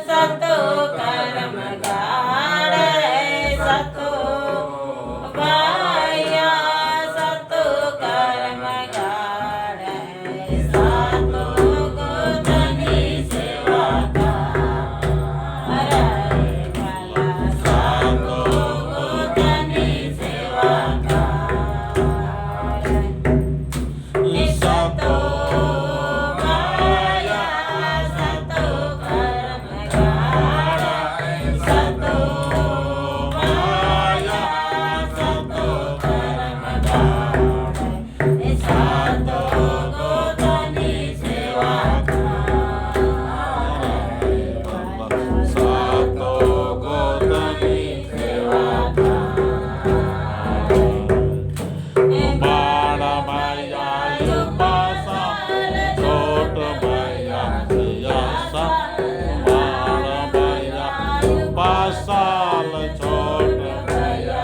सतो कर्म गाड़े सतो बाया सतो कर्म गाड़े सतो गोतनी सेवा का हरे भला सतो गोतनी सेवा का सतो बाया सतो कर्म गाड़े सतो बाया सतो कर्म गाड़े सतो गोतनी सेवा का सातो गोतनी सेवा का बाड़ मैया उपासा छोट मैया सियासा बाड़ मैया उपासाल छोट मैया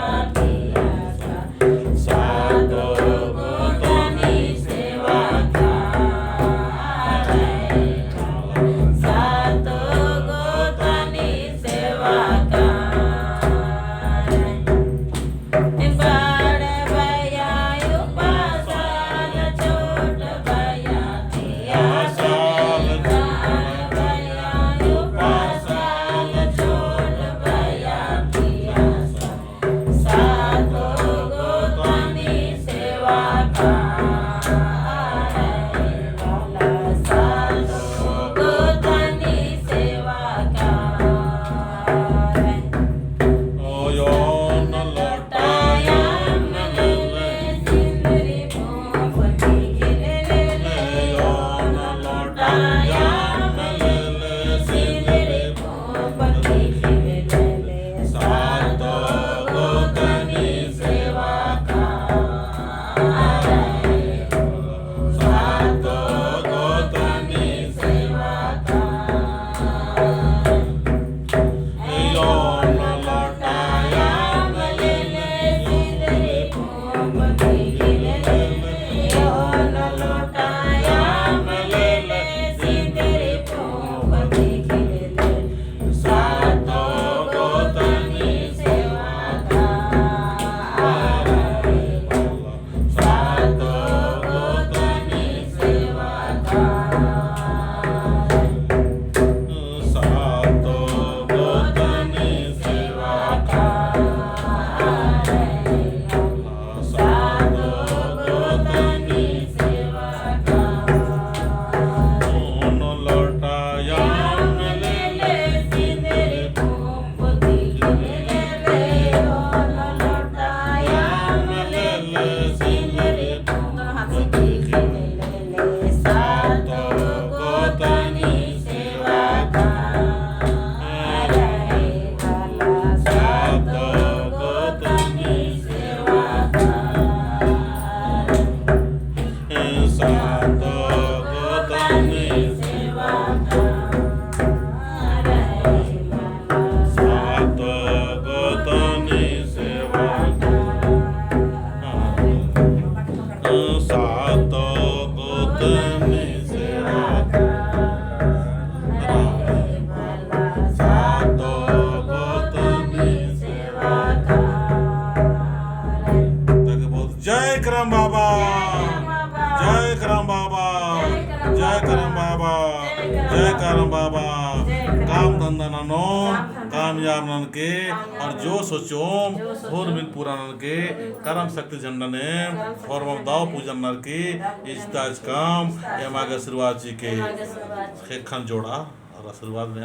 सातो गोतनी सेवा का सातो गोतनी सेवा का बड़ भैया उपासाल छोट भैया दियासा बड़ भैया उपासाल छोट भैया दियासा सातो गोतनी सेवा का सातो गोतनी सेवा का यो न लोटाया सिंदरी मोमबत्ती गिरले यो न लोटाया सिंदरी मोमबत्ती गिरले सातो गोतनी सेवा का सातो गोतनी सेवा का यो न लोटाया सिंदरी मोमबत्ती गिरले यो न लोटाया सिंदरी मोमबत्ती गिरले सातो गोतनी सेवा का सातो गोतनी सेवा का सातो गोतनी सेवा का सातो गोतनी सेवा का न लोटाया सिंदरी मोमबत्ती गिरले यो न लोटाया सिंदरी मोमबत्ती गिरले सातो गोतनी सेवा का सातो गोतनी सेवा का सातो गोतनी सेवा का सातो गोतनी सेवा सातो गोतनी सेवा सातो गोतनी सेवा का जय करम बाबा जय करम बाबा जय करम बाबा जय करम बाबा काम धंधा ननो कामयाब नन के और जो सोचोम होर बिन पूरा नन के कर्म शक्ति झंडने और दाव पूजन नर की इज्ता इस काम यमागे आशीर्वाद जी के खेखन जोड़ा और आशीर्वाद में